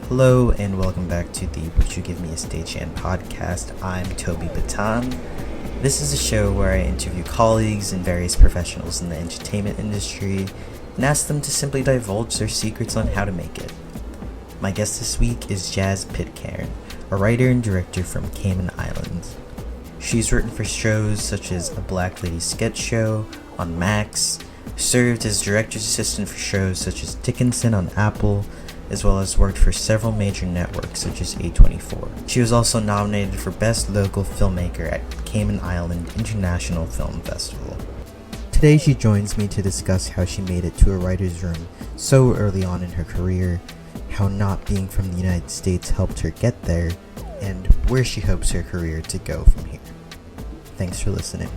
Hello and welcome back to the Would You Give Me a Stagehand podcast. I'm Toby Batan. This is a show where I interview colleagues and various professionals in the entertainment industry and ask them to simply divulge their secrets on how to make it. My guest this week is Jazz Pitcairn, a writer and director from Cayman Islands. She's written for shows such as A Black Lady Sketch Show on Max, served as director's assistant for shows such as Dickinson on Apple, as well as worked for several major networks such as A24. She was also nominated for Best Local Filmmaker at Cayman Island International Film Festival. Today she joins me to discuss how she made it to a writer's room so early on in her career, how not being from the United States helped her get there, and where she hopes her career to go from here. Thanks for listening.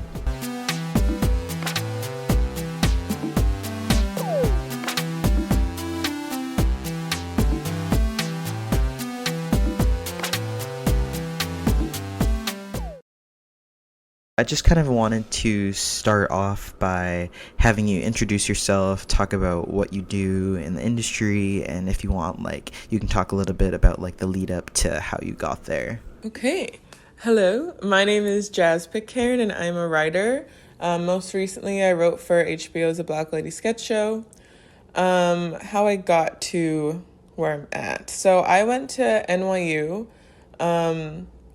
I just kind of wanted to start off by having you introduce yourself, talk about what you do in the industry, and if you want, you can talk a little bit about, the lead up to how you got there. Okay. Hello, my name is Jazz Pitcairn, and I'm a writer. Most recently, I wrote for HBO's A Black Lady Sketch Show. How I got to where I'm at. So I went to NYU.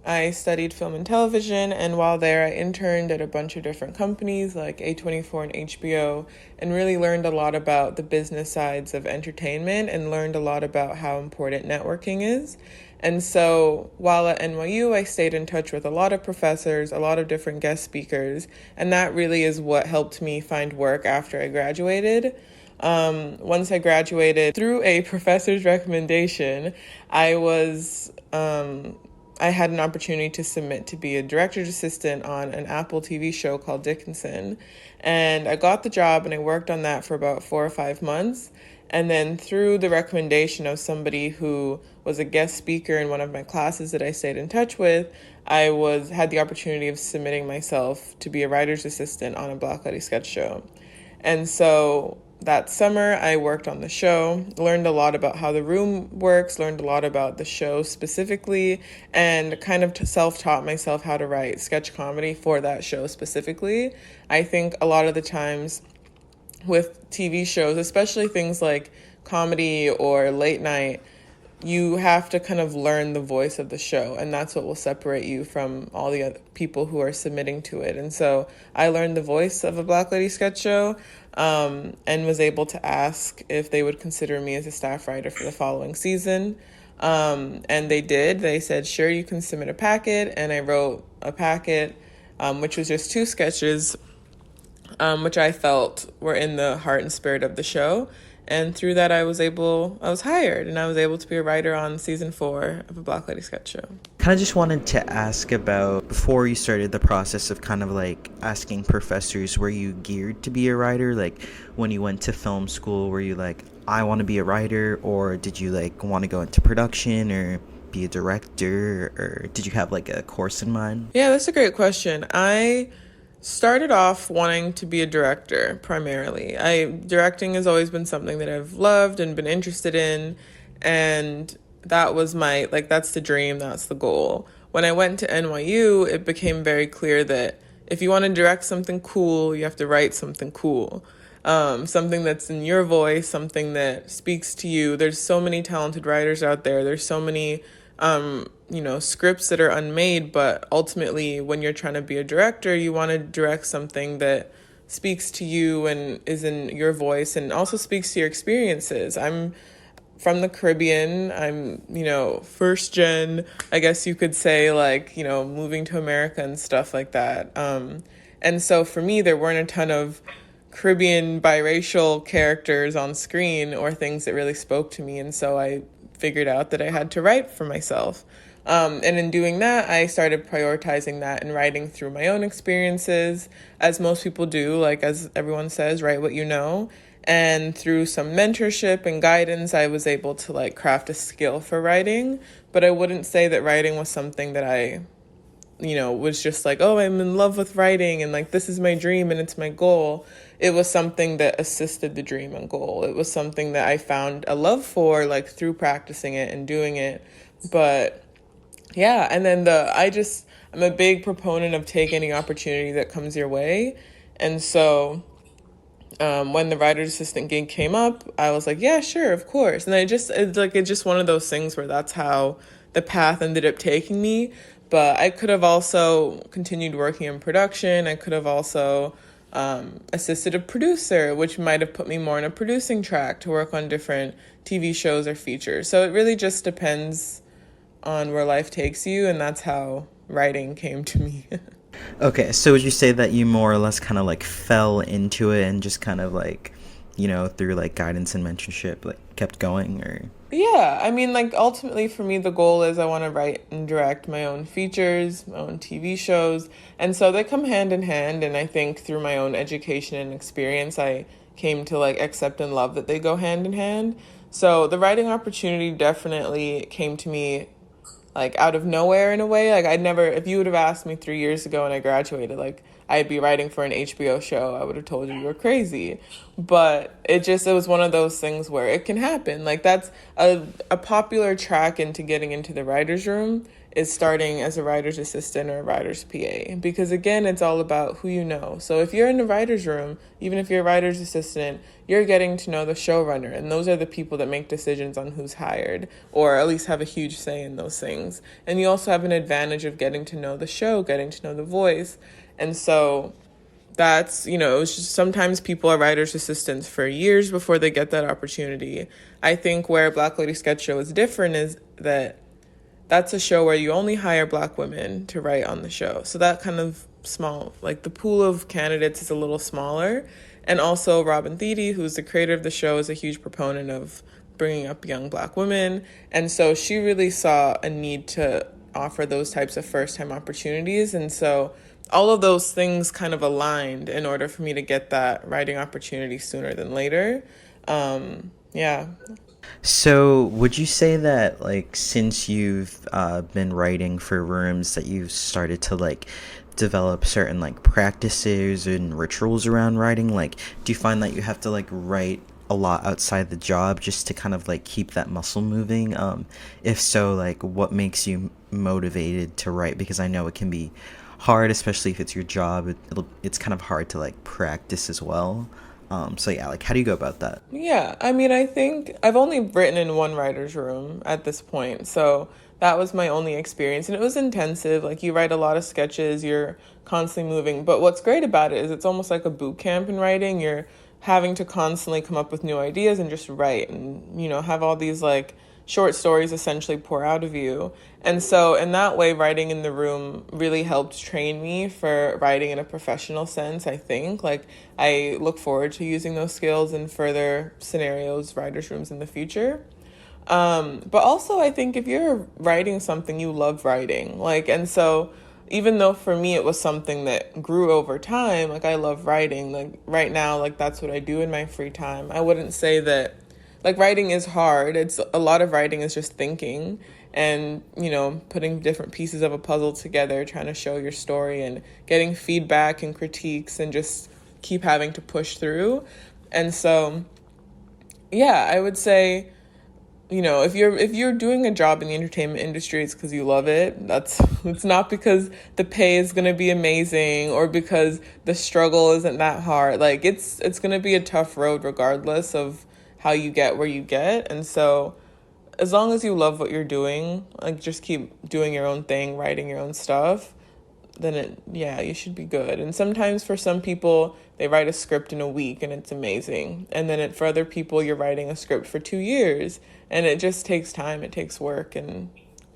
I studied film and television, and while there, I interned at a bunch of different companies like A24 and HBO, and really learned a lot about the business sides of entertainment and learned a lot about how important networking is. And so while at NYU, I stayed in touch with a lot of professors, a lot of different guest speakers, and that really is what helped me find work after I graduated. Once I graduated, through a professor's recommendation, I had an opportunity to submit to be a director's assistant on an Apple TV show called Dickinson. And I got the job and I worked on that for about 4 or 5 months. And then through the recommendation of somebody who was a guest speaker in one of my classes that I stayed in touch with, I had the opportunity of submitting myself to be a writer's assistant on a Black Lady Sketch Show. And so that summer, I worked on the show, learned a lot about how the room works, learned a lot about the show specifically, and kind of self-taught myself how to write sketch comedy for that show specifically. I think a lot of the times with TV shows, especially things like comedy or late night, you have to kind of learn the voice of the show, and that's what will separate you from all the other people who are submitting to it. And so I learned the voice of A Black Lady Sketch Show, and was able to ask if they would consider me as a staff writer for the following season. And they did. They said, sure, you can submit a packet. And I wrote a packet, which was just 2 sketches, which I felt were in the heart and spirit of the show. And through that, I was hired, and I was able to be a writer on season 4 of A Black Lady Sketch Show. Kind of just wanted to ask about, before you started the process of kind of asking professors, were you geared to be a writer? When you went to film school, were you I want to be a writer, or did you want to go into production or be a director, or did you have a course in mind? Yeah, that's a great question. I started off wanting to be a director primarily. Directing has always been something that I've loved and been interested in, and that was that's the dream, that's the goal. When I went to NYU, it became very clear that if you want to direct something cool, you have to write something cool. Something that's in your voice, something that speaks to you. There's so many talented writers out there. There's so many scripts that are unmade, but ultimately when you're trying to be a director, you want to direct something that speaks to you and is in your voice and also speaks to your experiences. I'm from the Caribbean. I'm, first gen, I guess you could say, moving to America and stuff like that. And so for me, there weren't a ton of Caribbean biracial characters on screen or things that really spoke to me. And so I figured out that I had to write for myself. And in doing that, I started prioritizing that and writing through my own experiences, as most people do, as everyone says, write what you know. And through some mentorship and guidance, I was able to craft a skill for writing. But I wouldn't say that writing was something that I, was just oh, I'm in love with writing and this is my dream and it's my goal. it was something that assisted the dream and goal. It was something that I found a love for, like through practicing it and doing it. But yeah, and then I'm a big proponent of take any opportunity that comes your way. And so when the writer's assistant gig came up, I was like, yeah, sure, of course. And it's just one of those things where that's how the path ended up taking me. But I could have also continued working in production. I could have also assisted a producer, which might have put me more on a producing track to work on different TV shows or features. So it really just depends on where life takes you, and that's how writing came to me. Okay, so would you say that you more or less kind of like fell into it and just kind of like, through like guidance and mentorship, like kept going, or? Yeah, I mean, like ultimately for me, the goal is I want to write and direct my own features, my own TV shows. And so they come hand in hand. And I think through my own education and experience, I came to like accept and love that they go hand in hand. So the writing opportunity definitely came to me like out of nowhere in a way. Like if you would have asked me 3 years ago when I graduated, like I'd be writing for an HBO show, I would have told you were crazy. But it was one of those things where it can happen. Like that's a popular track into getting into the writer's room is starting as a writer's assistant or a writer's PA. Because again, it's all about who you know. So if you're in the writer's room, even if you're a writer's assistant, you're getting to know the showrunner. And those are the people that make decisions on who's hired, or at least have a huge say in those things. And you also have an advantage of getting to know the show, getting to know the voice. And so that's, it was just sometimes people are writer's assistants for years before they get that opportunity. I think where Black Lady Sketch Show is different is that that's a show where you only hire Black women to write on the show. So that kind of small, like the pool of candidates is a little smaller. And also Robin Thede, who's the creator of the show, is a huge proponent of bringing up young Black women. And so she really saw a need to offer those types of first-time opportunities. And so all of those things kind of aligned in order for me to get that writing opportunity sooner than later. Yeah. So would you say that like since you've been writing for rooms that you've started to like develop certain like practices and rituals around writing? Like do you find that you have to like write a lot outside the job just to kind of like keep that muscle moving? If so, like what makes you motivated to write? Because I know it can be hard, especially if it's your job. It's kind of hard to like practice as well. So yeah, like how do you go about that? Yeah, I mean, I think I've only written in one writer's room at this point. So that was my only experience. And it was intensive. Like you write a lot of sketches, you're constantly moving. But what's great about it is it's almost like a boot camp in writing. You're having to constantly come up with new ideas and just write and, have all these like short stories essentially pour out of you. And so in that way, writing in the room really helped train me for writing in a professional sense, I think. Like I look forward to using those skills in further scenarios, writers' rooms in the future. But also I think if you're writing something, you love writing. And so even though for me it was something that grew over time, like I love writing. Like right now, like that's what I do in my free time. I wouldn't say that like writing is hard. It's a lot of writing is just thinking and, putting different pieces of a puzzle together, trying to show your story and getting feedback and critiques and just keep having to push through. And so, yeah, I would say, if you're doing a job in the entertainment industry, it's because you love it. It's not because the pay is going to be amazing or because the struggle isn't that hard. Like it's going to be a tough road regardless of how you get where you get. And so as long as you love what you're doing, like just keep doing your own thing, writing your own stuff, then you should be good. And sometimes for some people, they write a script in a week and it's amazing. And then for other people, you're writing a script for 2 years and it just takes time. It takes work and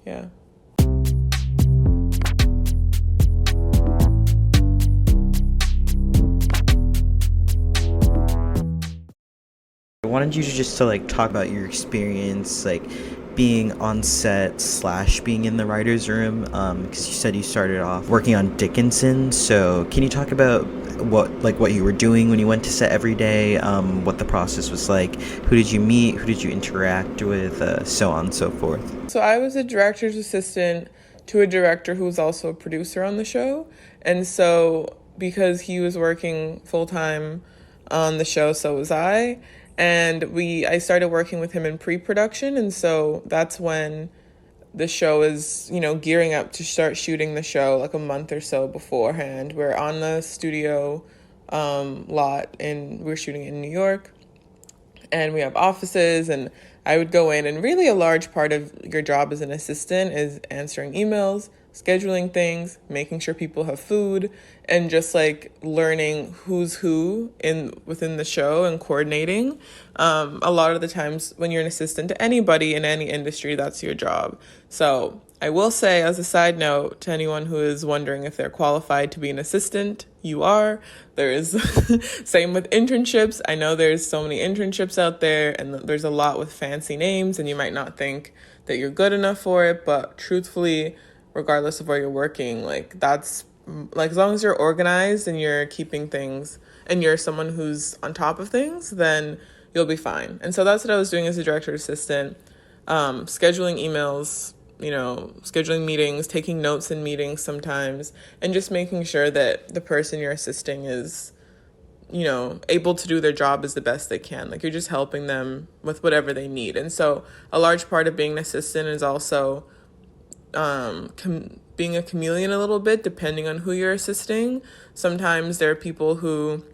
yeah. I wanted you to just to like talk about your experience, like being on set / being in the writer's room, because you said you started off working on Dickinson. So can you talk about what you were doing when you went to set every day, what the process was like, who did you meet, who did you interact with, so on and so forth? So I was a director's assistant to a director who was also a producer on the show. And so because he was working full-time on the show So Was I. And I started working with him in pre-production, and so that's when the show is, gearing up to start shooting the show like a month or so beforehand. We're on the studio lot, and we're shooting in New York, and we have offices, and I would go in, and really a large part of your job as an assistant is answering emails, scheduling things, making sure people have food, and just like learning who's who within the show and coordinating. A lot of the times when you're an assistant to anybody in any industry, that's your job. So I will say, as a side note, to anyone who is wondering if they're qualified to be an assistant, you are. There is same with internships. I know there's so many internships out there, and there's a lot with fancy names, and you might not think that you're good enough for it, but truthfully, regardless of where you're working, like that's like, as long as you're organized and you're keeping things and you're someone who's on top of things, then you'll be fine. And so that's what I was doing as a director assistant, scheduling emails, scheduling meetings, taking notes in meetings sometimes, and just making sure that the person you're assisting is, able to do their job as the best they can. Like, you're just helping them with whatever they need. And so a large part of being an assistant is also being a chameleon a little bit, depending on who you're assisting. Sometimes there are people who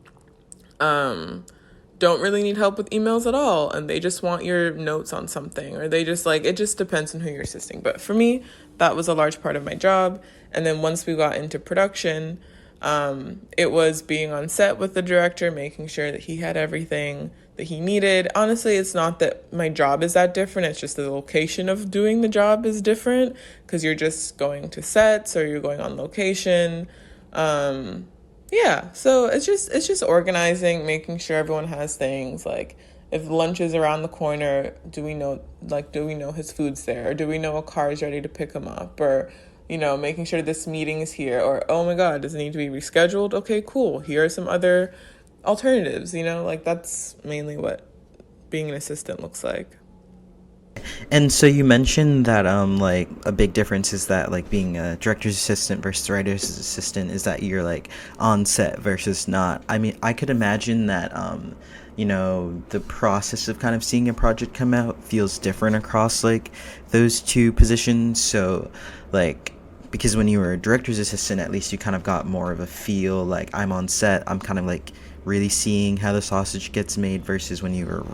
don't really need help with emails at all, and they just want your notes on something, or they just it just depends on who you're assisting. But for me, that was a large part of my job. And then once we got into production, it was being on set with the director, making sure that he had everything that he needed. Honestly, it's not that my job is that different. It's just the location of doing the job is different, because you're just going to sets or you're going on location. Yeah, so it's just organizing, making sure everyone has things. Like, if lunch is around the corner, do we know his food's there? Or do we know a car is ready to pick him up? Or, making sure this meeting is here. Or, oh my God, does it need to be rescheduled? Okay, cool. Here are some other alternatives, that's mainly what being an assistant looks like. And so you mentioned that a big difference is that being a director's assistant versus writer's assistant is that you're on set versus not. I mean, I could imagine that the process of kind of seeing a project come out feels different across those two positions. So because when you were a director's assistant, at least you kind of got more of a feel, I'm on set, I'm kind of really seeing how the sausage gets made, versus when you were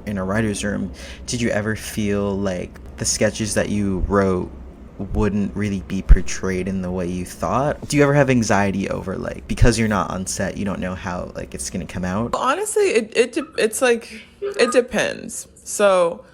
in a writer's room. Did you ever feel the sketches that you wrote wouldn't really be portrayed in the way you thought? Do you ever have anxiety over because you're not on set, you don't know how it's gonna come out? Honestly, it depends. So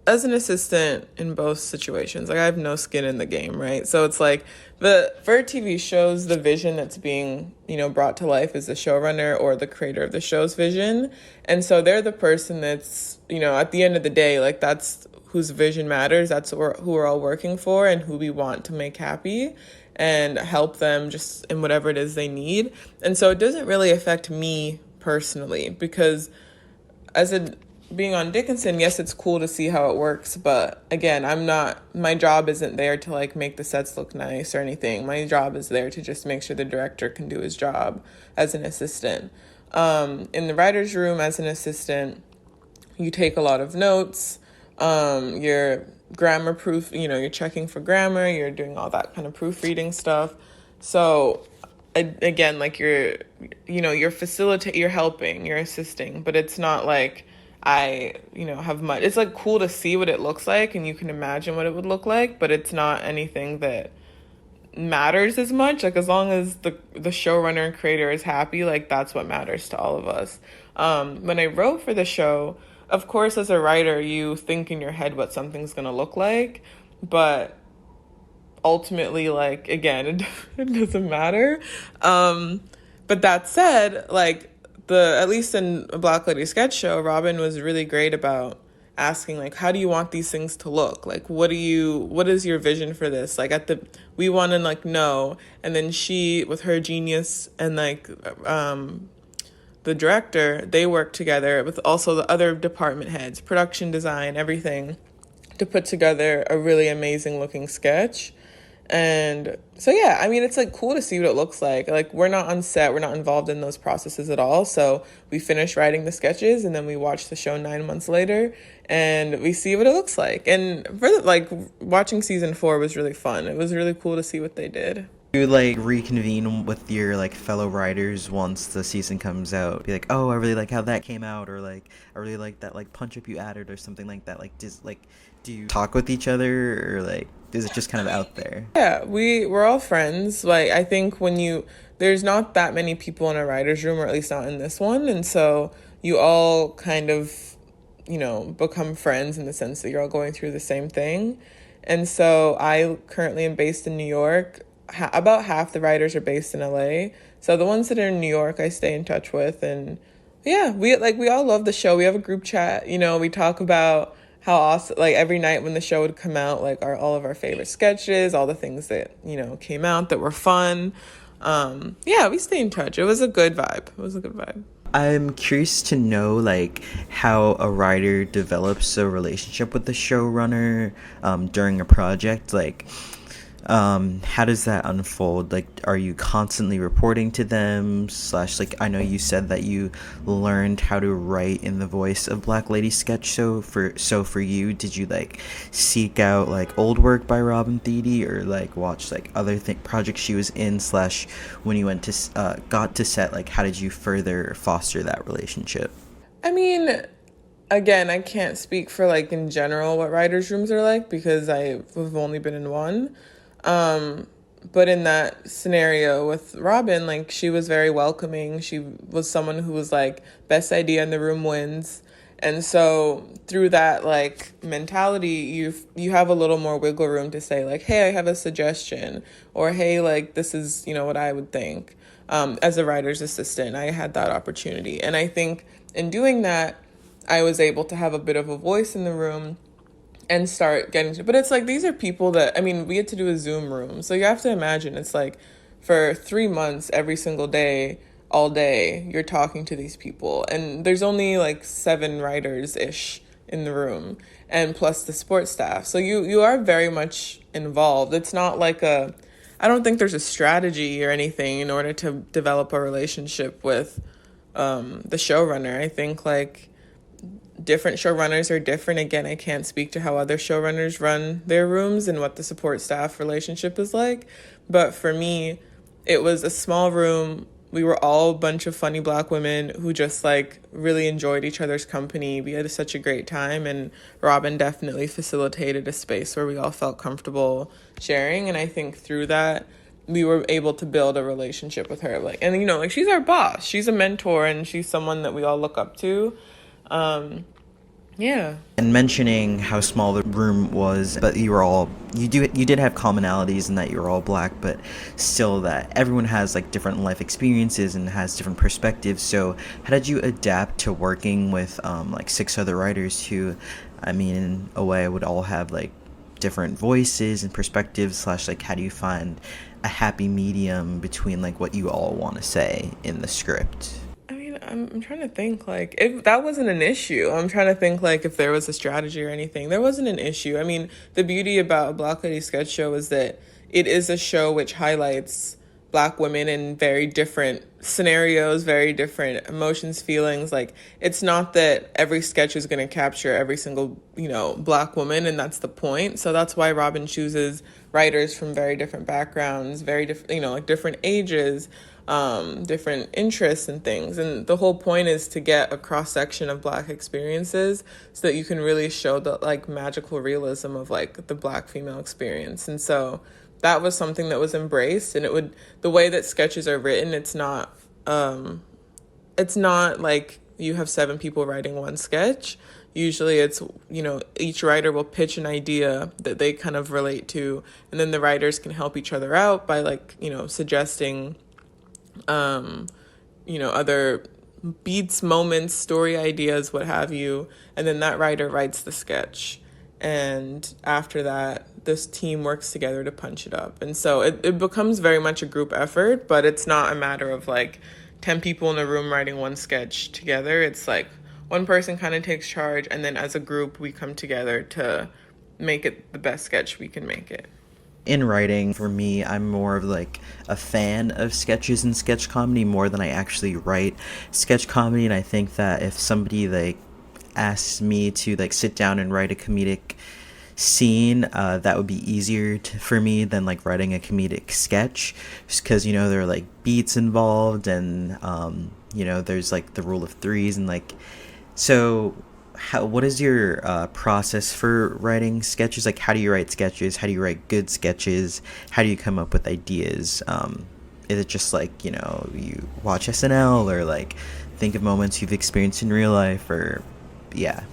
as an assistant in both situations, I have no skin in the game, right? So it's for TV shows, the vision that's being, brought to life is the showrunner or the creator of the show's vision. And so they're the person that's, at the end of the day, that's whose vision matters. That's who we're all working for, and who we want to make happy and help them just in whatever it is they need. And so it doesn't really affect me personally, because being on Dickinson, yes, it's cool to see how it works, but again, my job isn't there to make the sets look nice or anything. My job is there to just make sure the director can do his job as an assistant. In the writer's room as an assistant, you take a lot of notes, you're grammar proof, you're checking for grammar, you're doing all that kind of proofreading stuff. So again, you're helping, you're assisting, but it's not I have much. It's cool to see what it looks like, and you can imagine what it would look like, but it's not anything that matters as much. As long as the showrunner and creator is happy, that's what matters to all of us. When I wrote for the show, of course, as a writer, you think in your head what something's gonna look like, but ultimately, again, it doesn't matter. But that said, at least in a Black Lady sketch show, Robin was really great about asking, how do you want these things to look? What is your vision for this? We want to know. And then she, with her genius and the director, they worked together with also the other department heads, production design, everything, to put together a really amazing looking sketch. And so, yeah, I mean, it's like cool to see what it looks like. Like, we're not on set, we're not involved in those processes at all. So we finish writing the sketches and then we watch the show 9 months later and we see what it looks like. And watching season 4 was really fun. It was really cool to see what they did. You like reconvene with your like fellow writers once the season comes out. Be like, oh, I really like how that came out, or like I really like that like punch up you added, or something like that. Like, do you talk with each other, or like is it just kind of out there? Yeah, we're all friends. Like, I think there's not that many people in a writer's room, or at least not in this one, and so you all kind of, become friends in the sense that you're all going through the same thing. And so I currently am based in New York. About half the writers are based in LA. So the ones that are in New York, I stay in touch with. And yeah, we all love the show. We have a group chat, we talk about how awesome, like every night when the show would come out, like all of our favorite sketches, all the things that, came out that were fun. Yeah, we stay in touch. It was a good vibe. I'm curious to know like how a writer develops a relationship with the showrunner during a project. Like, how does that unfold? Like, are you constantly reporting to them / like, I know you said that you learned how to write in the voice of Black Lady sketch. So for you, did you like seek out like old work by Robin Thede, or like watch like other projects she was in / when you went to got to set, like how did you further foster that relationship? I mean, again, I can't speak for like in general what writers' rooms are like because I've only been in one. But in that scenario with Robin, like she was very welcoming. She was someone who was like, best idea in the room wins. And so through that like mentality, you have a little more wiggle room to say like, hey, I have a suggestion, or hey, like this is, what I would think. As a writer's assistant, I had that opportunity. And I think in doing that, I was able to have a bit of a voice in the room and start getting to, but it's like, these are people that, I mean, we had to do a Zoom room. So you have to imagine it's like for 3 months, every single day, all day, you're talking to these people. And there's only like 7 writers-ish in the room, and plus the support staff. So you are very much involved. It's not like I don't think there's a strategy or anything in order to develop a relationship with the showrunner. I think like different showrunners are different. Again, I can't speak to how other showrunners run their rooms and what the support staff relationship is like. But for me, it was a small room. We were all a bunch of funny Black women who just like really enjoyed each other's company. We had such a great time, and Robin definitely facilitated a space where we all felt comfortable sharing. And I think through that, we were able to build a relationship with her. Like, and like she's our boss. She's a mentor, and she's someone that we all look up to. Yeah. And mentioning how small the room was, but you did have commonalities in that you were all Black, but still that everyone has like different life experiences and has different perspectives. So how did you adapt to working with like 6 other writers who, I mean, in a way would all have like different voices and perspectives / like how do you find a happy medium between like what you all want to say in the script? I'm trying to think, like, if that wasn't an issue. I'm trying to think, like, if there was a strategy or anything. There wasn't an issue. I mean, the beauty about a Black Lady sketch show is that it is a show which highlights Black women in very different scenarios, very different emotions, feelings. Like, it's not that every sketch is going to capture every single, Black woman, and that's the point. So that's why Robin chooses writers from very different backgrounds, very different, like different ages, different interests and things. And the whole point is to get a cross-section of Black experiences so that you can really show the like magical realism of like the Black female experience. And so that was something that was embraced. And the way that sketches are written, it's not like you have 7 people writing one sketch. Usually it's, each writer will pitch an idea that they kind of relate to, and then the writers can help each other out by like, suggesting other beats, moments, story ideas, what have you. And then that writer writes the sketch. And after that, this team works together to punch it up. And so it becomes very much a group effort, but it's not a matter of like 10 people in a room writing one sketch together. It's like one person kind of takes charge, and then as a group, we come together to make it the best sketch we can make it. in writing, for me, I'm more of like a fan of sketches and sketch comedy more than I actually write sketch comedy. And I think that if somebody like asks me to like sit down and write a comedic scene, that would be easier for me than like writing a comedic sketch, just because there are like beats involved, and there's like the rule of threes, and like, so what is your process for writing sketches? Like, how do you write sketches? How do you write good sketches? How do you come up with ideas? Is it just like you watch SNL, or like think of moments you've experienced in real life, or yeah?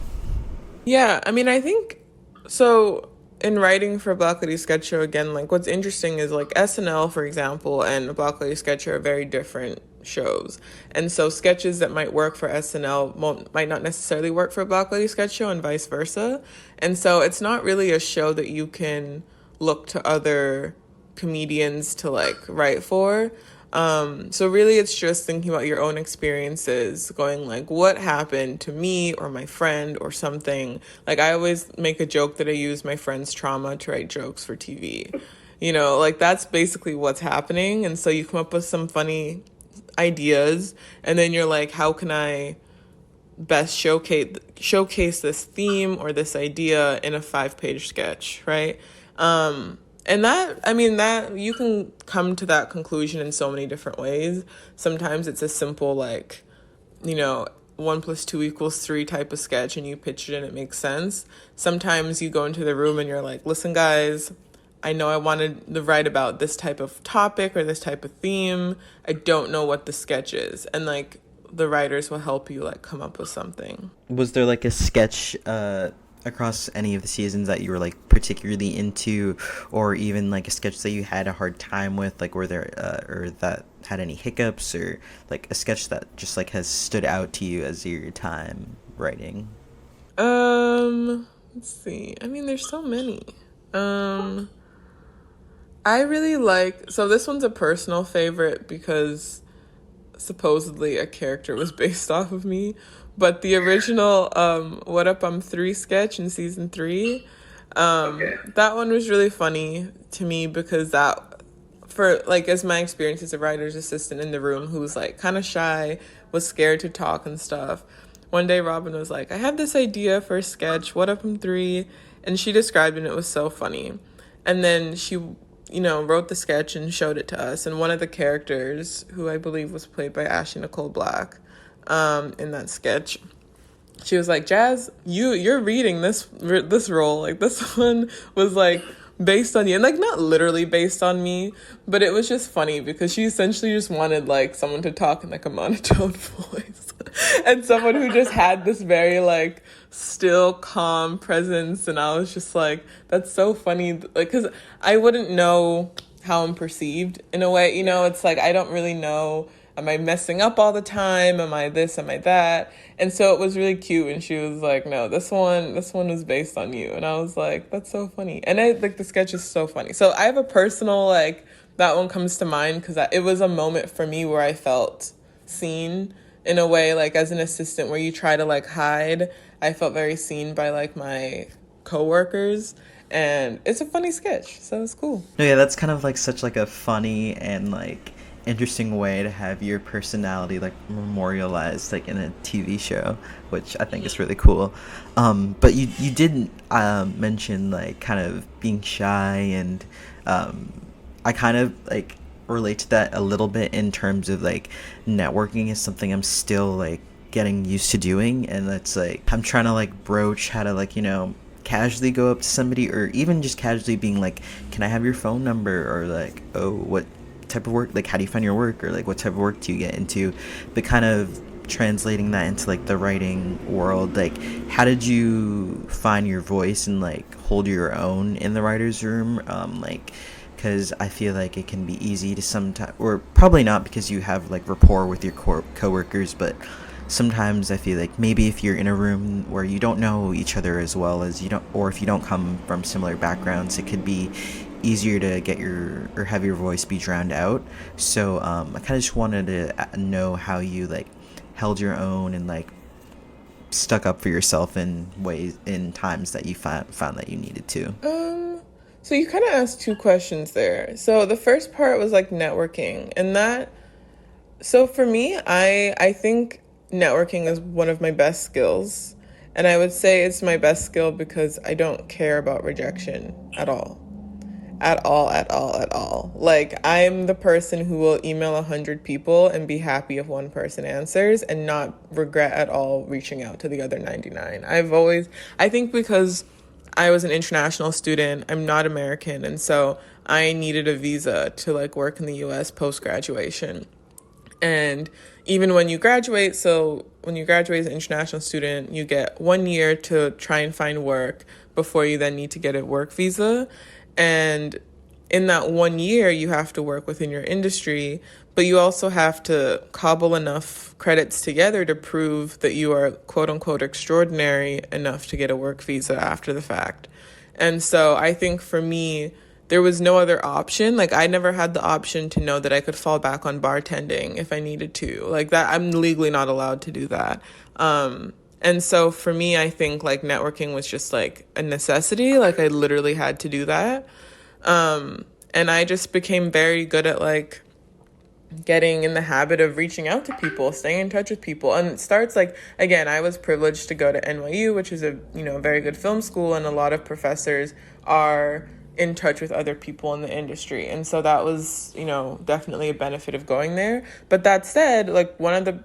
Yeah, I mean, I think so. In writing for Black Lady Sketch Show, again, like what's interesting is like SNL, for example, and Black Lady Sketch Show are very different shows. And so sketches that might work for SNL might not necessarily work for Black Lady Sketch Show, and vice versa. And so it's not really a show that you can look to other comedians to like write for. So really it's just thinking about your own experiences, going like, what happened to me or my friend or something. Like I always make a joke that I use my friend's trauma to write jokes for TV. Like that's basically what's happening. And so you come up with some funny ideas, and then you're like, how can I best showcase this theme or this idea in a 5-page sketch, right? And that you can come to that conclusion in so many different ways. Sometimes it's a simple, like, 1 + 2 = 3 type of sketch, and you pitch it and it makes sense. Sometimes you go into the room and you're like, listen, guys, I know I wanted to write about this type of topic or this type of theme. I don't know what the sketch is. And, like, the writers will help you, like, come up with something. Was there, like, a sketch across any of the seasons that you were like particularly into, or even like a sketch that you had a hard time with, like were there or that had any hiccups, or like a sketch that just like has stood out to you as your time writing? Let's see. I mean, there's so many. I really like, so this one's a personal favorite because supposedly a character was based off of me, but the original What Up, I'm 3 sketch in season 3, that one was really funny to me because that, for like, as my experience as a writer's assistant in the room who was like kind of shy, was scared to talk and stuff, one day Robin was like, I have this idea for a sketch, What Up, I'm 3, and she described it and it was so funny. And then she wrote the sketch and showed it to us. And one of the characters, who I believe was played by Ashley Nicole Black, in that sketch, she was like, Jazz, you're reading this role. Like, this one was like based on you. And like, not literally based on me, but it was just funny because she essentially just wanted like someone to talk in like a monotone voice. And someone who just had this very like still calm presence. And I was just like, that's so funny. Like, because I wouldn't know how I'm perceived in a way. It's like, I don't really know, am I messing up all the time? Am I this? Am I that? And so it was really cute. And she was like, no, this one was based on you. And I was like, that's so funny. And I like, the sketch is so funny. So I have a personal, like, that one comes to mind because it was a moment for me where I felt seen in a way, like as an assistant where you try to like hide. I felt very seen by like my coworkers, and it's a funny sketch, so it's cool. No, yeah, that's kind of like such like a funny and like interesting way to have your personality like memorialized like in a TV show, which I think is really cool. But you did mention like kind of being shy, and I kind of like relate to that a little bit in terms of like networking is something I'm still like getting used to doing, and it's like I'm trying to like broach how to like casually go up to somebody, or even just casually being like, can I have your phone number, or like, oh, what type of work, like how do you find your work, or like what type of work do you get into, but kind of translating that into like the writing world. Like, how did you find your voice and like hold your own in the writer's room? Like, because I feel like it can be easy to sometimes, or probably not because you have like rapport with your coworkers, but sometimes I feel like maybe if you're in a room where you don't know each other as well as you don't, or if you don't come from similar backgrounds, it could be easier to get or have your voice be drowned out. So I kind of just wanted to know how you like held your own and like stuck up for yourself in times that you found that you needed to. So you kind of asked two questions there. So the first part was like networking, and that, so for me, I think networking is one of my best skills. And I would say it's my best skill because I don't care about rejection at all. At all, at all, at all. Like, I'm the person who will email 100 people and be happy if one person answers and not regret at all reaching out to the other 99. I think because I was an international student, I'm not American, and so I needed a visa to like work in the US post graduation. And even when you graduate, so when you graduate as an international student, you get 1 year to try and find work before you then need to get a work visa. And in that 1 year, you have to work within your industry, but you also have to cobble enough credits together to prove that you are quote unquote extraordinary enough to get a work visa after the fact. And so I think for me, there was no other option. Like, I never had the option to know that I could fall back on bartending if I needed to. Like, that, I'm legally not allowed to do that. And so for me, I think like networking was just like a necessity. Like, I literally had to do that. And I just became very good at like getting in the habit of reaching out to people, staying in touch with people. And it starts like, again, I was privileged to go to NYU, which is a, very good film school. And a lot of professors are in touch with other people in the industry. And so that was, definitely a benefit of going there. But that said, like, one of the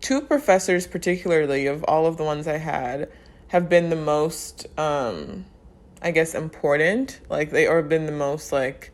two professors particularly of all of the ones I had have been the most, I guess, important. Like, they or been the most like,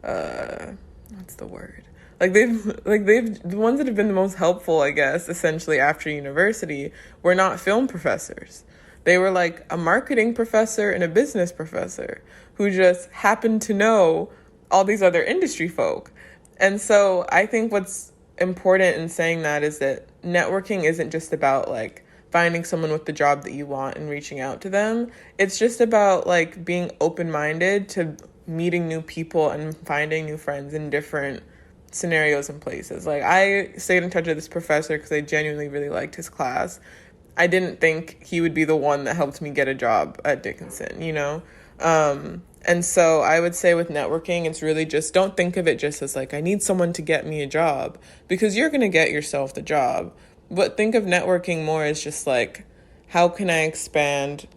what's the word? Like they've the ones that have been the most helpful, I guess, essentially after university were not film professors. They were like a marketing professor and a business professor who just happened to know all these other industry folk. And so I think what's important in saying that is that networking isn't just about like finding someone with the job that you want and reaching out to them. It's just about like being open-minded to meeting new people and finding new friends in different scenarios and places. Like, I stayed in touch with this professor because I genuinely really liked his class. I didn't think he would be the one that helped me get a job at Dickinson, And so I would say with networking, it's really just, don't think of it just as like, I need someone to get me a job, because you're going to get yourself the job. But think of networking more as just like, how can I expand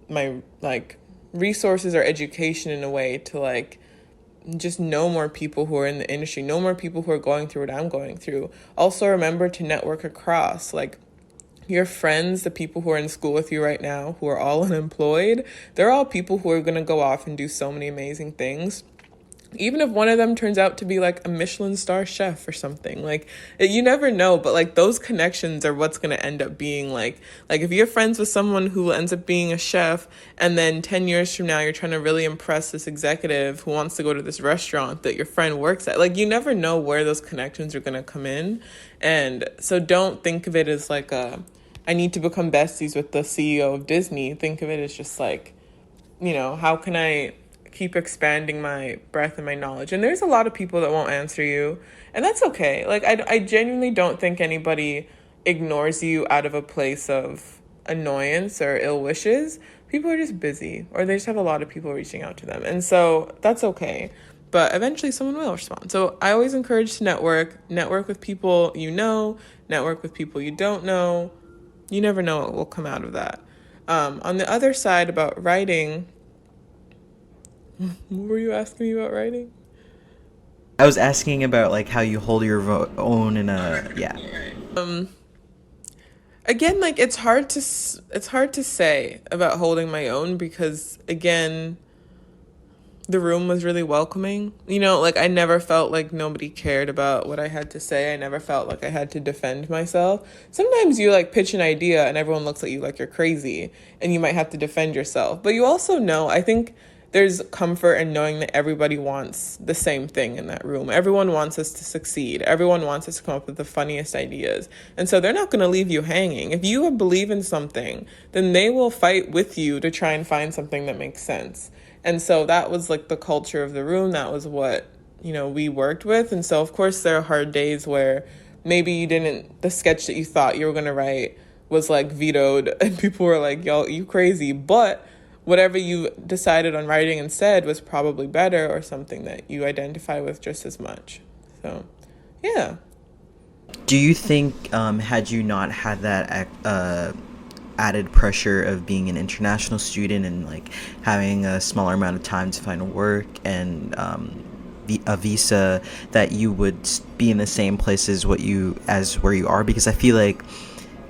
my like resources or education in a way to like just know more people who are in the industry, know more people who are going through what I'm going through. Also remember to network across, like, your friends, the people who are in school with you right now, who are all unemployed, they're all people who are going to go off and do so many amazing things. Even if one of them turns out to be like a Michelin star chef or something, like, you never know, but like those connections are what's going to end up being like if you're friends with someone who ends up being a chef, and then 10 years from now you're trying to really impress this executive who wants to go to this restaurant that your friend works at, like, you never know where those connections are going to come in. And so don't think of it as like I need to become besties with the CEO of Disney. Think of it as just like, how can I keep expanding my breadth and my knowledge? And there's a lot of people that won't answer you, and that's okay. Like, I genuinely don't think anybody ignores you out of a place of annoyance or ill wishes. People are just busy, or they just have a lot of people reaching out to them, and so that's okay. But eventually someone will respond. So I always encourage to network with people network with people you don't know. You never know what will come out of that. On the other side about writing, what were you asking me about writing? I was asking about like how you hold your own in a Again, like, it's hard to say about holding my own, because again, the room was really welcoming. Like, I never felt like nobody cared about what I had to say. I never felt like I had to defend myself. Sometimes you like pitch an idea and everyone looks at you like you're crazy and you might have to defend yourself. But you also know, I think there's comfort in knowing that everybody wants the same thing in that room. Everyone wants us to succeed. Everyone wants us to come up with the funniest ideas. And so they're not going to leave you hanging. If you believe in something, then they will fight with you to try and find something that makes sense. And so that was like the culture of the room. That was what, we worked with. And so, of course, there are hard days where maybe the sketch that you thought you were going to write was like vetoed and people were like, yo, you crazy. But whatever you decided on writing instead was probably better or something that you identify with just as much. So, yeah. Do you think, had you not had that added pressure of being an international student and like having a smaller amount of time to find work and a visa, that you would be in the same place as where you are? Because I feel like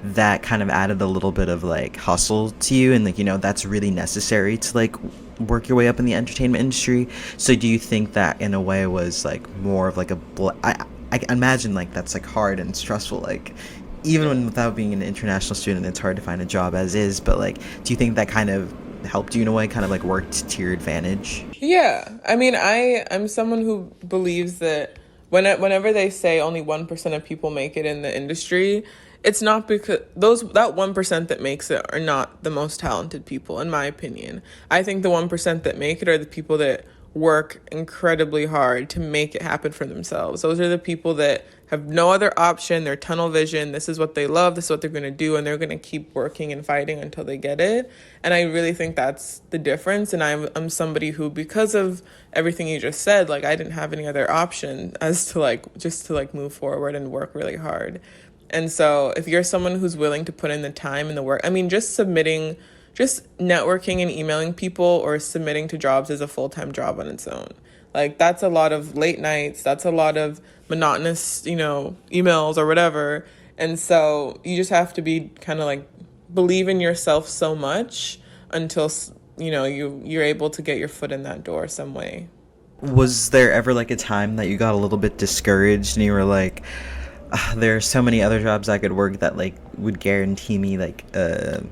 that kind of added a little bit of like hustle to you, and like, you know, that's really necessary to like work your way up in the entertainment industry. So do you think that in a way was like more of like I imagine like that's like hard and stressful, like even without being an international student it's hard to find a job as is, but like do you think that kind of helped you in a way, kind of like worked to your advantage? Yeah, I mean, I'm someone who believes that whenever they say only 1% of people make it in the industry, it's not because that 1% that makes it are not the most talented people, in my opinion. I think the 1% that make it are the people that work incredibly hard to make it happen for themselves. Those are the people that have no other option. They're tunnel vision. This is what they love. This is what they're going to do. And they're going to keep working and fighting until they get it. And I really think that's the difference. And I'm somebody who, because of everything you just said, like I didn't have any other option as to like, just to like move forward and work really hard. And so if you're someone who's willing to put in the time and the work, I mean, just networking and emailing people or submitting to jobs is a full-time job on its own. Like that's a lot of late nights. That's a lot of monotonous, emails or whatever. And so you just have to be kind of like believe in yourself so much until, you're able to get your foot in that door some way. Was there ever like a time that you got a little bit discouraged and you were like, there are so many other jobs I could work that like would guarantee me like a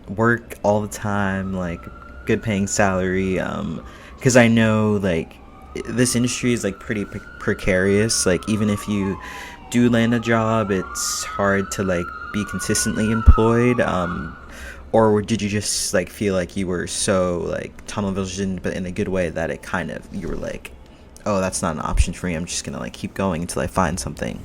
work all the time, like good paying salary, because I know like this industry is like pretty precarious. Like even if you do land a job, it's hard to like be consistently employed, or did you just like feel like you were so like tunnel vision but in a good way that it kind of, you were like, oh, that's not an option for me, I'm just gonna like keep going until I find something?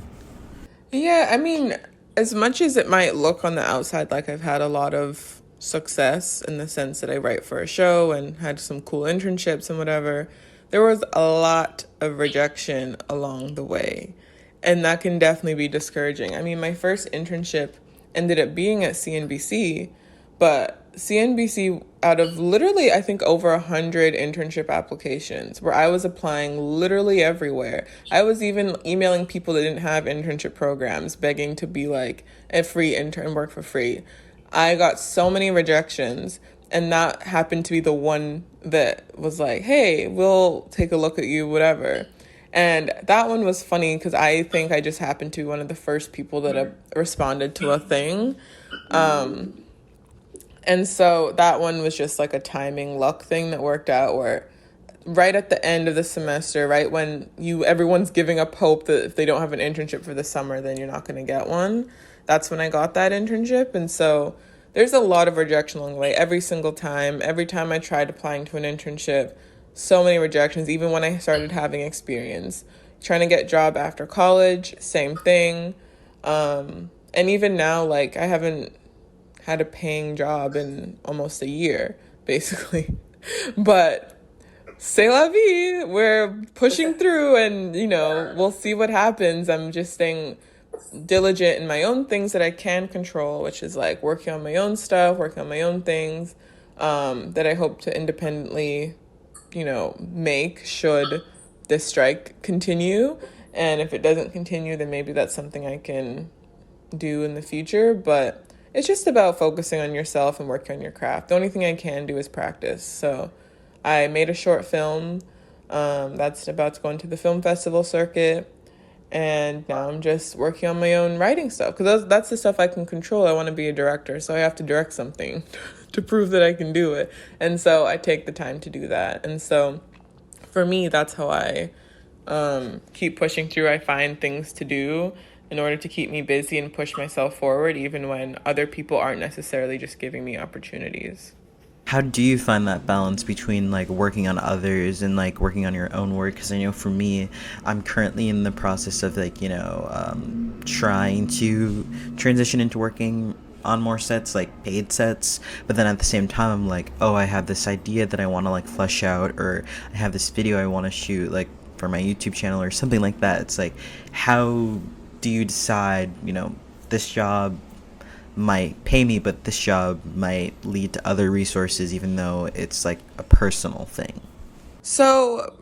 Yeah, I mean, as much as it might look on the outside like I've had a lot of success in the sense that I write for a show and had some cool internships and whatever, there was a lot of rejection along the way. And that can definitely be discouraging. I mean, my first internship ended up being at CNBC, but CNBC, out of literally, I think, over 100 internship applications where I was applying literally everywhere. I was even emailing people that didn't have internship programs, begging to be like a free intern, work for free. I got so many rejections, and that happened to be the one that was like, hey, we'll take a look at you, whatever. And that one was funny because I think I just happened to be one of the first people that responded to a thing. And so that one was just like a timing luck thing that worked out, where right at the end of the semester, right when everyone's giving up hope that if they don't have an internship for the summer, then you're not going to get one. That's when I got that internship. And so there's a lot of rejection along the way. Every single time, every time I tried applying to an internship, so many rejections, even when I started having experience. Trying to get a job after college, same thing. And even now, like I haven't had a paying job in almost a year, basically. But c'est la vie. We're pushing through and, we'll see what happens. I'm just staying diligent in my own things that I can control, which is like working on my own stuff, working on my own things that I hope to independently, make should this strike continue. And if it doesn't continue, then maybe that's something I can do in the future. But it's just about focusing on yourself and working on your craft. The only thing I can do is practice. So I made a short film that's about to go into the film festival circuit. And now I'm just working on my own writing stuff because that's the stuff I can control. I want to be a director, so I have to direct something to prove that I can do it. And so I take the time to do that. And so for me, that's how I keep pushing through. I find things to do in order to keep me busy and push myself forward, even when other people aren't necessarily just giving me opportunities. How do you find that balance between like working on others and like working on your own work? Because I know for me, I'm currently in the process of like, trying to transition into working on more sets, like paid sets, but then at the same time I'm like, oh, I have this idea that I want to like flesh out, or I have this video I want to shoot like for my YouTube channel or something like that. It's like, how do you decide, this job might pay me, but this job might lead to other resources, even though it's like a personal thing? So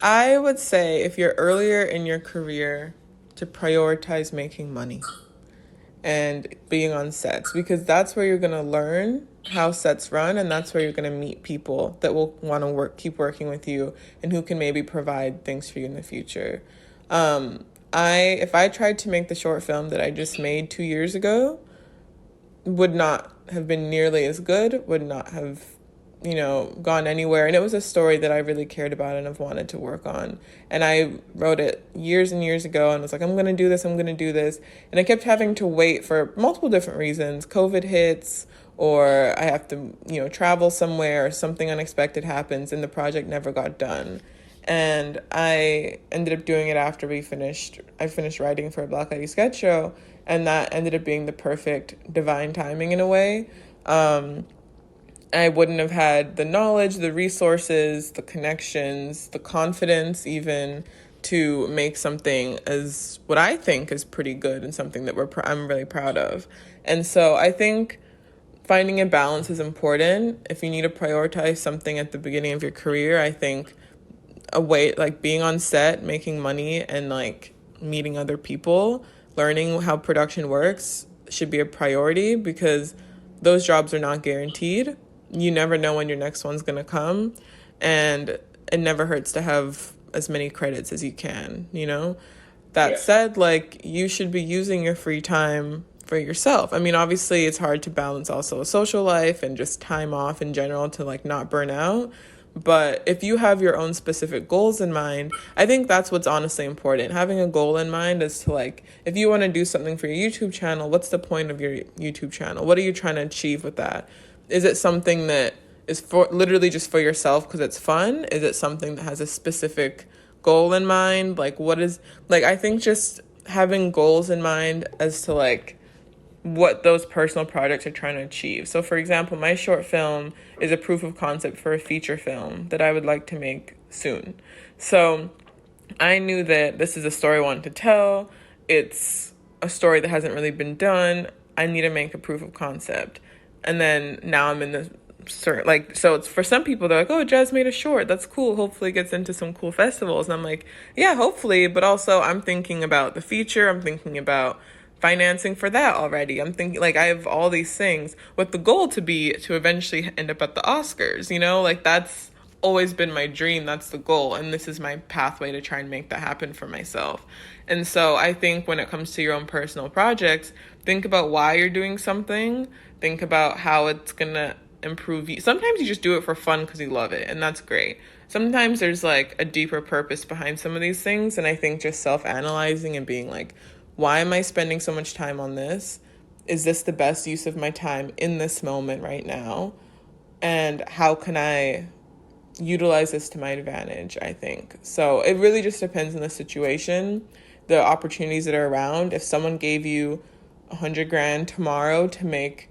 I would say if you're earlier in your career, to prioritize making money and being on sets, because that's where you're going to learn how sets run, and that's where you're going to meet people that will want to keep working with you, and who can maybe provide things for you in the future. If I tried to make the short film that I just made 2 years ago, would not have been nearly as good, would not have gone anywhere. And it was a story that I really cared about and have wanted to work on. And I wrote it years and years ago and was like, I'm going to do this. And I kept having to wait for multiple different reasons. COVID hits, or I have to, travel somewhere, or something unexpected happens, and the project never got done. And I ended up doing it after I finished writing for a Black Lady sketch show. And that ended up being the perfect divine timing in a way. I wouldn't have had the knowledge, the resources, the connections, the confidence even to make something as what I think is pretty good, and something that I'm really proud of. And so I think finding a balance is important. If you need to prioritize something at the beginning of your career, I think a way, like being on set, making money, and like meeting other people, learning how production works should be a priority, because those jobs are not guaranteed. You never know when your next one's going to come, and it never hurts to have as many credits as you can, That said, like, you should be using your free time for yourself. I mean, obviously it's hard to balance also a social life and just time off in general to like not burn out. But if you have your own specific goals in mind, I think that's what's honestly important. Having a goal in mind is to like, if you want to do something for your YouTube channel, what's the point of your YouTube channel? What are you trying to achieve with that? Is it something that is for literally just for yourself because it's fun? Is it something that has a specific goal in mind? Like, I think just having goals in mind as to like what those personal projects are trying to achieve. So for example, my short film is a proof of concept for a feature film that I would like to make soon. So I knew that this is a story I wanted to tell. It's a story that hasn't really been done. I need to make a proof of concept. And then now I'm in the so it's for some people, they're like, oh, Jazz made a short. That's cool. Hopefully it gets into some cool festivals. And I'm like, yeah, hopefully. But also I'm thinking about the feature. I'm thinking about financing for that already. I'm thinking like I have all these things with the goal to eventually end up at the Oscars, like that's always been my dream. That's the goal. And this is my pathway to try and make that happen for myself. And so I think when it comes to your own personal projects, think about why you're doing something. Think about how it's going to improve you. Sometimes you just do it for fun because you love it, and that's great. Sometimes there's like a deeper purpose behind some of these things. And I think just self-analyzing and being like, why am I spending so much time on this? Is this the best use of my time in this moment right now? And how can I utilize this to my advantage, I think. So it really just depends on the situation, the opportunities that are around. If someone gave you $100,000 tomorrow to make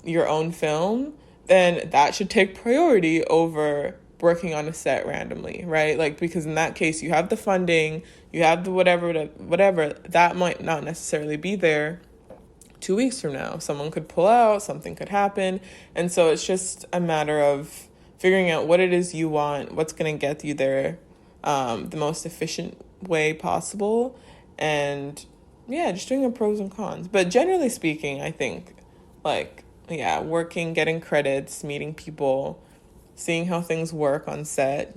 your own film, then that should take priority over working on a set randomly, right? Like, because in that case, you have the funding, you have the whatever, that might not necessarily be there 2 weeks from now. Someone could pull out, something could happen. And so it's just a matter of figuring out what it is you want, what's going to get you there the most efficient way possible. And yeah, just doing the pros and cons. But generally speaking, I think working, getting credits, meeting people, seeing how things work on set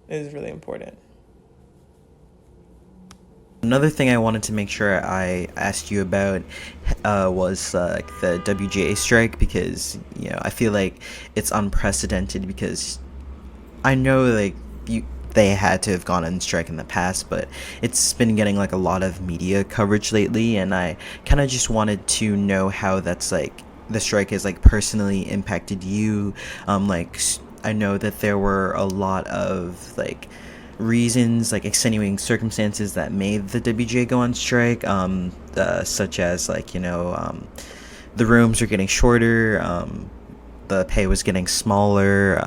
is really important. Another thing I wanted to make sure I asked you about was the WGA strike, because I feel like it's unprecedented, because I know they had to have gone on strike in the past, but it's been getting like a lot of media coverage lately, and I kind of just wanted to know how that's like the strike has like personally impacted you. I know that there were a lot of like reasons, like extenuating circumstances that made the WGA go on strike, such as the rooms are getting shorter, the pay was getting smaller,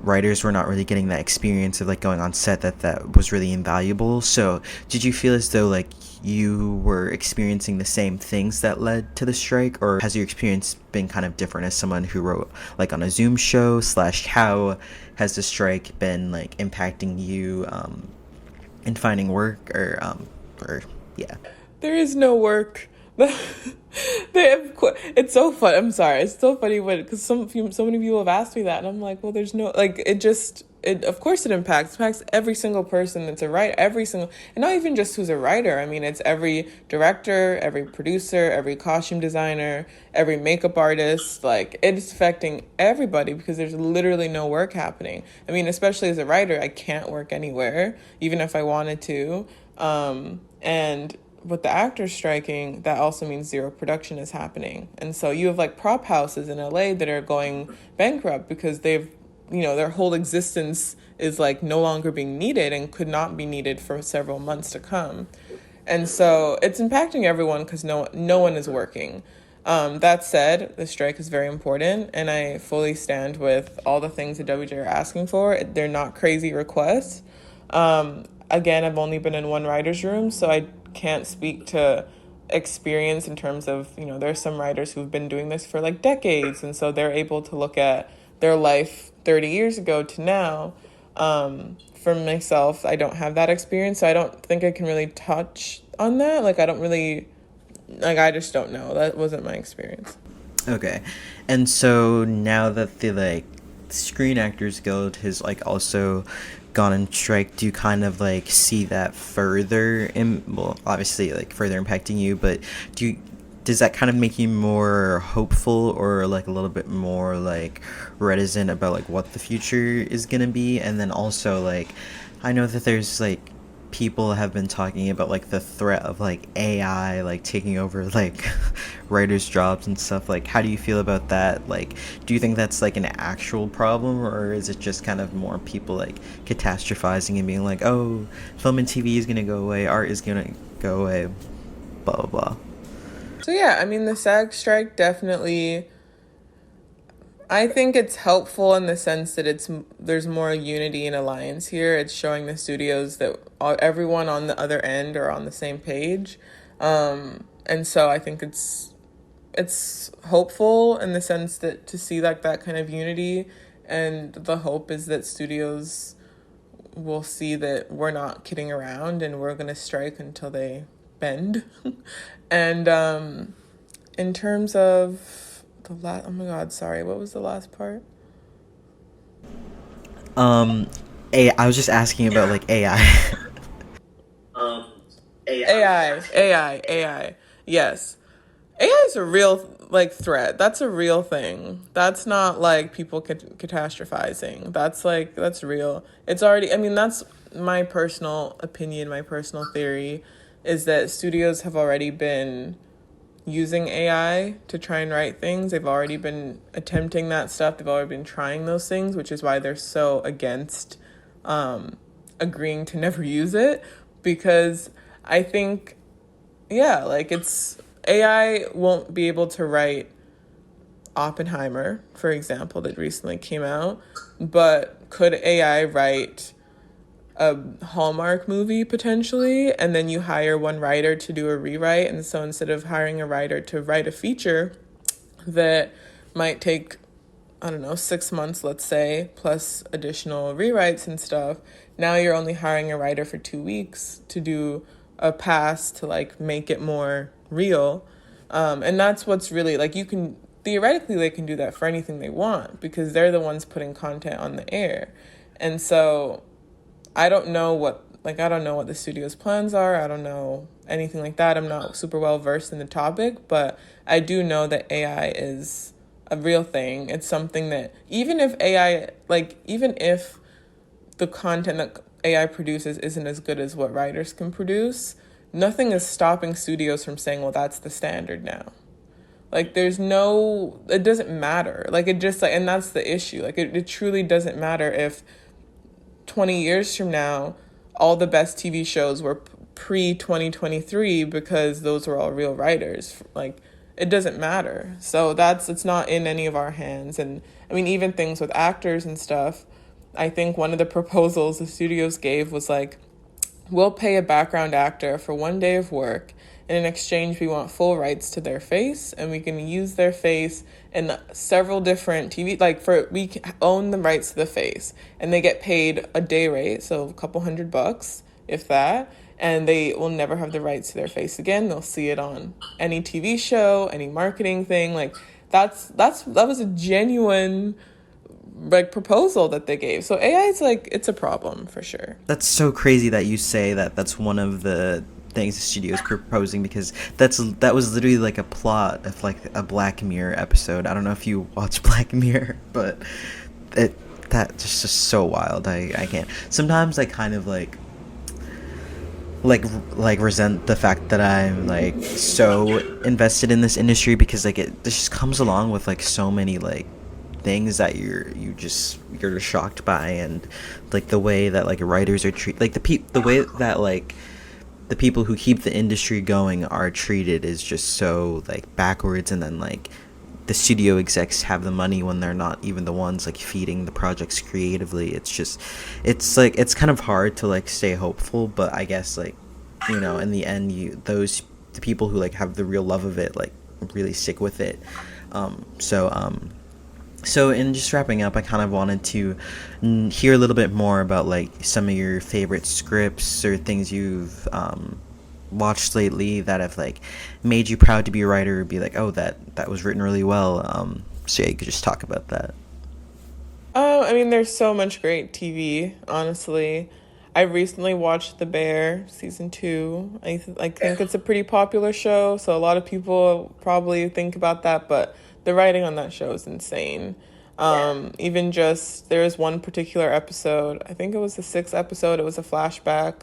writers were not really getting that experience of like going on set that was really invaluable. So did you feel as though like you were experiencing the same things that led to the strike, or has your experience been kind of different as someone who wrote like on a Zoom show / how has the strike been like impacting you in finding work, or yeah? There is no work. It's so fun. I'm sorry. It's so funny because so many people have asked me that, and I'm like, well, there's no like. It of course it impacts every single person that's a writer, and not even just who's a writer. I mean, it's every director, every producer, every costume designer, every makeup artist. Like, it's affecting everybody because there's literally no work happening. I mean, especially as a writer, I can't work anywhere, even if I wanted to, and with the actors striking, that also means zero production is happening. And so you have like prop houses in LA that are going bankrupt because their whole existence is like no longer being needed and could not be needed for several months to come. And so it's impacting everyone because no one is working. That said, the strike is very important, and I fully stand with all the things that WJ are asking for. They're not crazy requests. Again, I've only been in one writer's room, so I can't speak to experience in terms of, there's some writers who've been doing this for like decades, and so they're able to look at their life 30 years ago to now. For myself, I don't have that experience, so I don't think I can really touch on that. Like, I just don't know. That wasn't my experience. Okay. And so now that the like Screen Actors Guild has like also gone on strike, do you kind of like see that further obviously like further impacting you, but does that kind of make you more hopeful or like a little bit more like reticent about like what the future is gonna be? And then also like I know that there's like people have been talking about like the threat of like AI like taking over like writers' jobs and stuff. Like, how do you feel about that? Like, do you think that's like an actual problem, or is it just kind of more people like catastrophizing and being like, oh, film and TV is gonna go away, art is gonna go away, blah blah blah? So yeah, I mean, the SAG strike definitely, I think it's helpful in the sense that there's more unity and alliance here. It's showing the studios that everyone on the other end are on the same page. And so I think it's hopeful in the sense that to see like that kind of unity, and the hope is that studios will see that we're not kidding around and we're going to strike until they bend. And in terms of oh my god, sorry, what was the last part? I was just asking about like AI. AI. Yes. AI is a real like threat. That's a real thing. That's not like people catastrophizing. That's real. It's already, I mean, that's my personal opinion, my personal theory is that studios have already been using AI to try and write things. They've already been attempting that stuff. They've already been trying those things, which is why they're so against agreeing to never use it. Because I think, like AI won't be able to write Oppenheimer, for example, that recently came out. But could AI write a Hallmark movie potentially, and then you hire one writer to do a rewrite? And so instead of hiring a writer to write a feature that might take, 6 months, let's say, plus additional rewrites and stuff, now you're only hiring a writer for 2 weeks to do a pass to like make it more real. And that's what's really like, theoretically they can do that for anything they want because they're the ones putting content on the air. And so I don't know what the studio's plans are. I don't know anything like that. I'm not super well versed in the topic, but I do know that AI is a real thing. It's something that even if the content that AI produces isn't as good as what writers can produce, nothing is stopping studios from saying, well, that's the standard now. Like, it doesn't matter. Like, it just, and that's the issue. Like, it truly doesn't matter if 20 years from now, all the best TV shows were pre-2023 because those were all real writers. Like, it doesn't matter. So it's not in any of our hands. And I mean, even things with actors and stuff, I think one of the proposals the studios gave was like, we'll pay a background actor for 1 day of work, and in exchange we want full rights to their face, and we can use their face in several different TV, we own the rights to the face, and they get paid a day rate, so a couple $100, if that, and they will never have the rights to their face again. They'll see it on any TV show, any marketing thing. Like that was a genuine proposal that they gave. So AI is it's a problem for sure. That's so crazy that you say that that's one of the things the studio's proposing, because that was literally like a plot of like a Black Mirror episode. I don't know if you watch Black Mirror, but that's just so wild. I can't. Sometimes I kind of like resent the fact that I'm like so invested in this industry, because like this just comes along with like so many like things that you're just shocked by, and like the way that like writers are treated, like the way that like the people who keep the industry going are treated is just so like backwards. And then like the studio execs have the money when they're not even the ones like feeding the projects creatively. It's kind of hard to like stay hopeful, but I guess like, you know, in the end, the people who like have the real love of it like really stick with it. So in just wrapping up, I kind of wanted to hear a little bit more about like some of your favorite scripts or things you've watched lately that have like made you proud to be a writer, or be like, oh, that was written really well. So yeah, you could just talk about that. I mean, there's so much great TV, honestly. I recently watched The Bear season 2. I think it's a pretty popular show, so a lot of people probably think about that, but the writing on that show is insane. Even just, there was one particular episode, I think it was the 6th episode, it was a flashback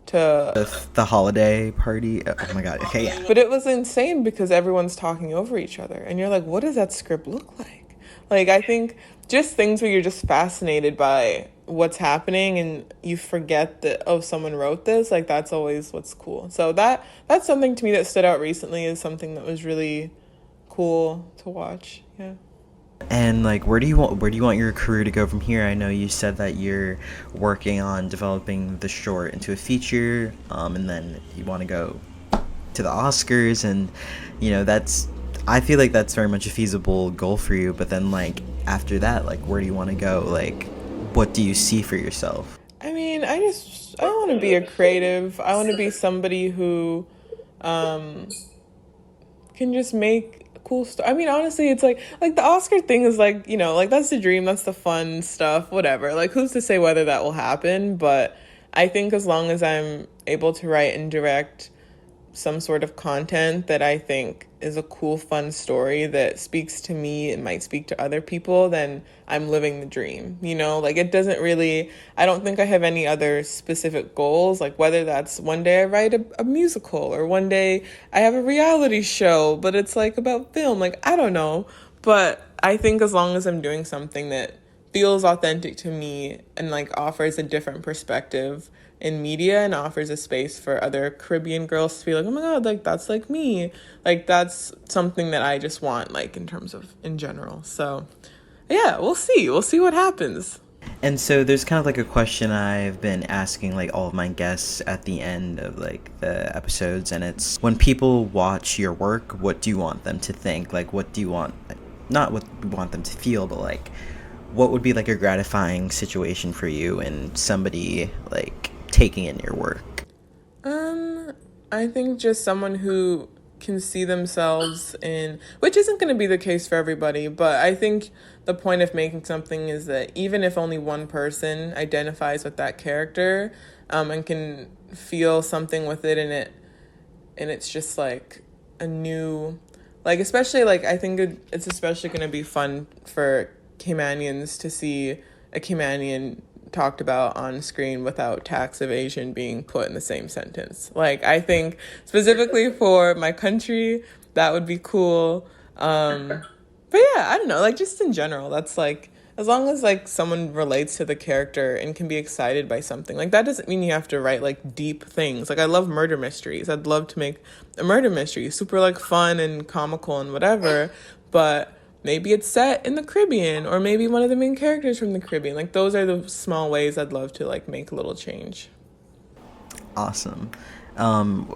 to the holiday party. Oh my god, okay, yeah. But it was insane because everyone's talking over each other, and you're like, what does that script look like? Like, I think just things where you're just fascinated by what's happening, and you forget that, oh, someone wrote this. Like, that's always what's cool. So that's something to me that stood out recently, is something that was really cool to watch. Yeah. And like, where do you want your career to go from here? I know you said that you're working on developing the short into a feature, and then you want to go to the Oscars, and you know, I feel like that's very much a feasible goal for you. But then like after that, like, where do you want to go? Like, what do you see for yourself? I mean, I want to be a creative. I want to be somebody who can just make cool stuff. I mean, honestly, it's like the Oscar thing is like, you know, like that's the dream, that's the fun stuff, whatever. Like, who's to say whether that will happen? But I think as long as I'm able to write and direct some sort of content that I think is a cool, fun story that speaks to me and might speak to other people, then I'm living the dream, you know? Like, it doesn't really, I don't think I have any other specific goals, like whether that's one day I write a musical, or one day I have a reality show, but it's like about film. Like, I don't know. But I think as long as I'm doing something that feels authentic to me and like offers a different perspective in media, and offers a space for other Caribbean girls to be like, oh my god, like that's like me, like that's something that I just want, like in terms of in general. So yeah, we'll see what happens. And so there's kind of like a question I've been asking like all of my guests at the end of like the episodes, and it's, when people watch your work, what do you want them to think? Like, what do you want, not what you want them to feel, but like what would be like a gratifying situation for you and somebody like taking in your work? I think just someone who can see themselves in, which isn't going to be the case for everybody, but I think the point of making something is that even if only one person identifies with that character, and can feel something with it, and it's just like a new, like, especially like, I think it's especially going to be fun for Caymanians to see a Caymanian talked about on screen without tax evasion being put in the same sentence. Like, I think specifically for my country, that would be cool. But yeah, I don't know, like just in general, that's as long as like someone relates to the character and can be excited by something, like that doesn't mean you have to write like deep things. Like I love murder mysteries. I'd love to make a murder mystery, super like fun and comical and whatever, but maybe it's set in the Caribbean, or maybe one of the main characters from the Caribbean. Like those are the small ways I'd love to like make a little change. Awesome.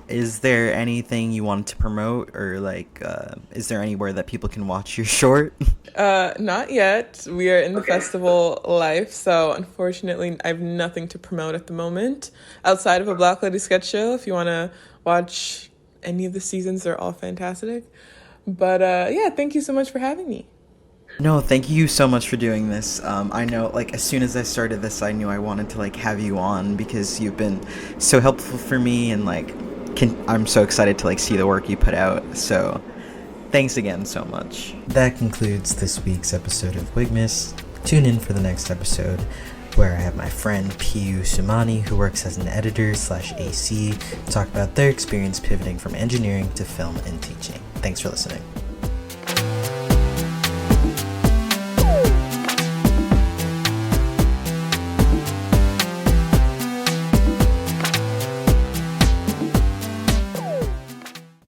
Is there anything you wanted to promote, or like, is there anywhere that people can watch your short? Not yet. We are in the festival life, so unfortunately I have nothing to promote at the moment outside of a Black Lady sketch show. If you want to watch any of the seasons, they're all fantastic. But yeah, thank you so much for having me. No, thank you so much for doing this. I know, like, as soon as I started this, I knew I wanted to, like, have you on because you've been so helpful for me, and, like, I'm so excited to, like, see the work you put out. So, thanks again so much. That concludes this week's episode of Wigmas. Tune in for the next episode, where I have my friend Piyu Sumani, who works as an editor/AC, to talk about their experience pivoting from engineering to film and teaching. Thanks for listening.